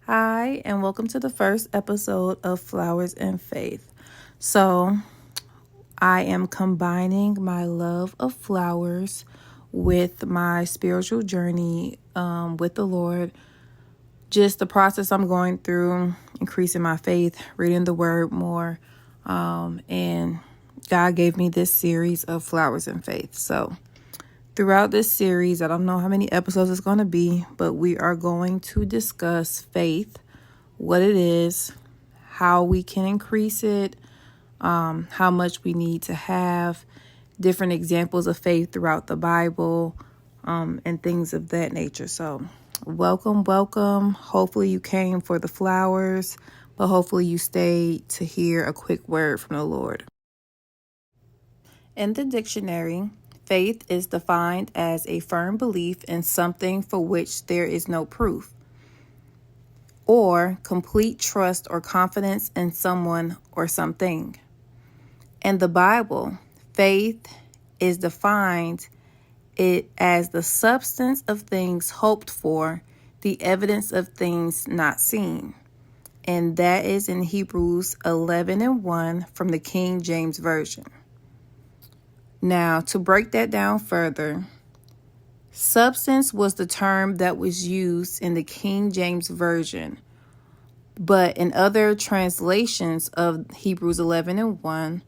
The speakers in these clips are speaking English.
Hi, and welcome to the first episode of Flowers and Faith. So, I am combining my love of flowers with my spiritual journey with the Lord. Just the process I'm going through, increasing my faith, reading the Word more, and God gave me this series of Flowers and Faith. So, throughout this series, I don't know how many episodes it's going to be, but we are going to discuss faith, what it is, how we can increase it, how much we need to have, different examples of faith throughout the Bible, and things of that nature. So, welcome, welcome. Hopefully, you came for the flowers, but hopefully, you stayed to hear a quick word from the Lord. In the dictionary, faith is defined as a firm belief in something for which there is no proof, or complete trust or confidence in someone or something. In the Bible, faith is defined it as the substance of things hoped for, the evidence of things not seen. And that is in Hebrews 11:1 from the King James Version. Now, to break that down further, substance was the term that was used in the King James Version, but in other translations of Hebrews 11:1,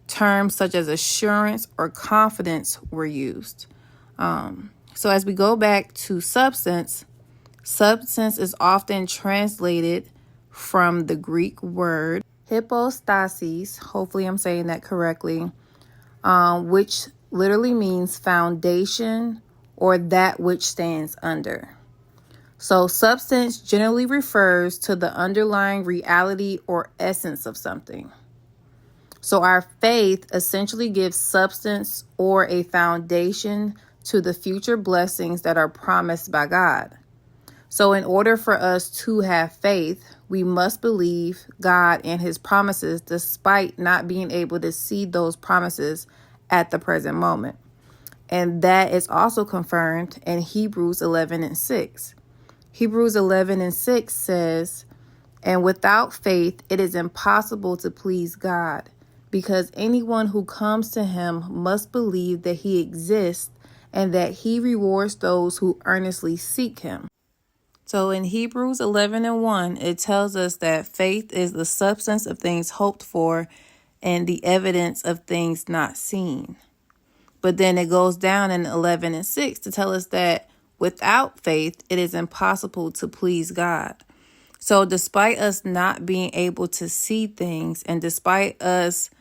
terms such as assurance or confidence were used. So as we go back to substance, substance is often translated from the Greek word hypostasis, hopefully I'm saying that correctly, which literally means foundation or that which stands under. So substance generally refers to the underlying reality or essence of something. So our faith essentially gives substance or a foundation to the future blessings that are promised by God. So in order for us to have faith, we must believe God and his promises despite not being able to see those promises at the present moment. And that is also confirmed in Hebrews 11:6. Hebrews 11:6 says, "And without faith, it is impossible to please God, because anyone who comes to him must believe that he exists and that he rewards those who earnestly seek him." So in Hebrews 11:1, it tells us that faith is the substance of things hoped for and the evidence of things not seen. But then it goes down in 11:6 to tell us that without faith, it is impossible to please God. So despite us not being able to see things, and despite us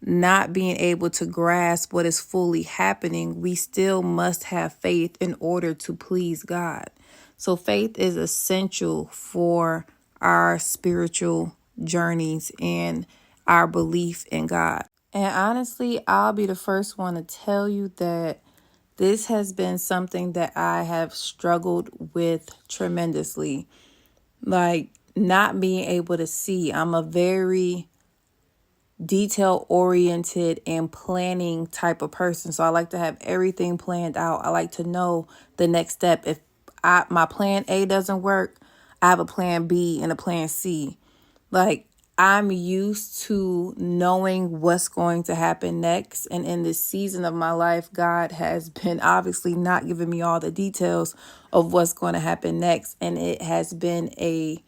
not being able to grasp what is fully happening, we still must have faith in order to please God. So faith is essential for our spiritual journeys and our belief in God. And honestly, I'll be the first one to tell you that this has been something that I have struggled with tremendously. Like not being able to see. I'm a very detail oriented and planning type of person. So I like to have everything planned out. I like to know the next step. If my plan A doesn't work, I have a plan B and a plan C. Like I'm used to knowing what's going to happen next. And in this season of my life, God has been obviously not giving me all the details of what's going to happen next. And it has been a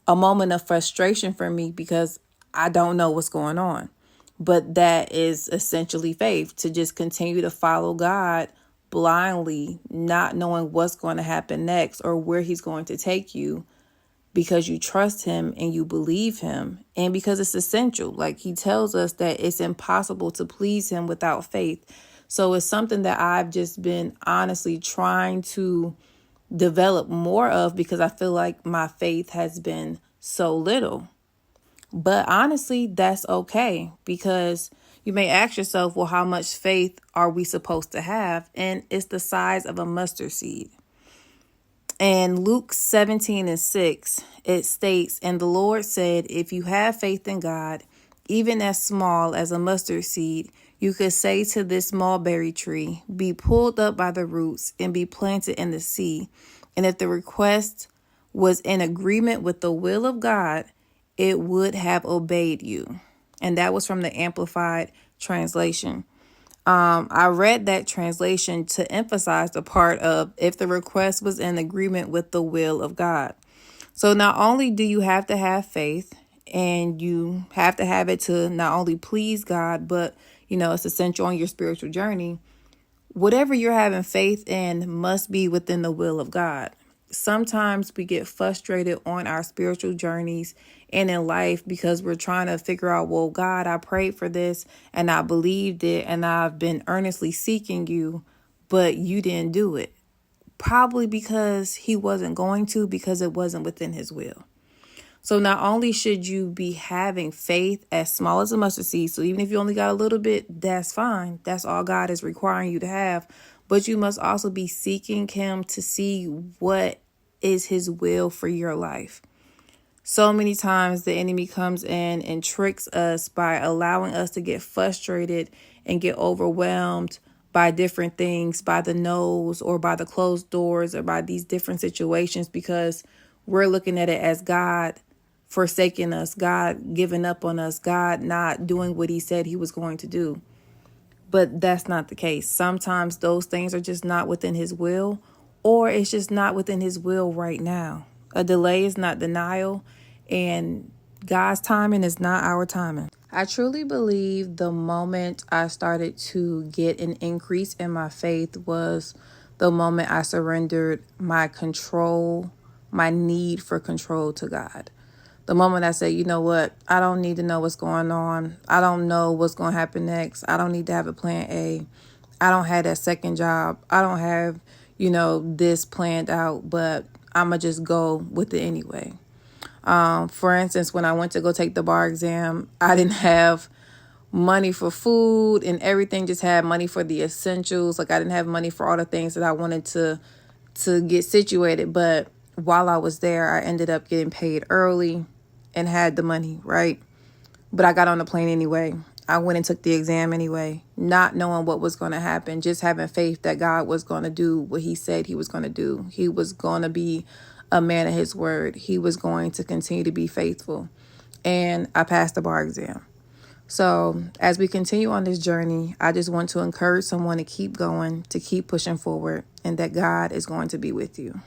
moment of frustration for me because I don't know what's going on. But that is essentially faith, to just continue to follow God blindly, not knowing what's going to happen next or where he's going to take you, because you trust him and you believe him, and because it's essential. Like he tells us that it's impossible to please him without faith. So it's something that I've just been honestly trying to develop more of, because I feel like my faith has been so little. But honestly, that's okay, because you may ask yourself, well, how much faith are we supposed to have? And it's the size of a mustard seed. And Luke 17:6, it states, "And the Lord said, if you have faith in God, even as small as a mustard seed, you could say to this mulberry tree, be pulled up by the roots and be planted in the sea. And if the request was in agreement with the will of God, it would have obeyed you. And that was from the Amplified Translation. I read that translation to emphasize the part of if the request was in agreement with the will of God. So not only do you have to have faith, and you have to have it to not only please God, but it's essential on your spiritual journey. Whatever you're having faith in must be within the will of God. Sometimes we get frustrated on our spiritual journeys and in life because we're trying to figure out, well, God, I prayed for this and I believed it and I've been earnestly seeking you, but you didn't do it. Probably because he wasn't going to, because it wasn't within his will. So not only should you be having faith as small as a mustard seed, so even if you only got a little bit, that's fine. That's all God is requiring you to have. But you must also be seeking him to see what is his will for your life. So many times the enemy comes in and tricks us by allowing us to get frustrated and get overwhelmed by different things, by the no's or by the closed doors or by these different situations, because we're looking at it as God forsaking us, God giving up on us, God not doing what he said he was going to do. But that's not the case. Sometimes those things are just not within his will, or it's just not within his will right now. A delay is not denial, and God's timing is not our timing. I truly believe the moment I started to get an increase in my faith was the moment I surrendered my control, my need for control to God. The moment I say, you know what, I don't need to know what's going on. I don't know what's going to happen next. I don't need to have a plan A. I don't have that second job. I don't have, this planned out, but I'm going to just go with it anyway. For instance, when I went to go take the bar exam, I didn't have money for food and everything, just had money for the essentials. Like I didn't have money for all the things that I wanted to get situated. But while I was there, I ended up getting paid early and had the money, right? But I got on the plane anyway. I went and took the exam anyway, not knowing what was going to happen, just having faith that God was going to do what he said he was going to do. He was going to be a man of his word. He was going to continue to be faithful. And I passed the bar exam. So as we continue on this journey, I just want to encourage someone to keep going, to keep pushing forward, and that God is going to be with you.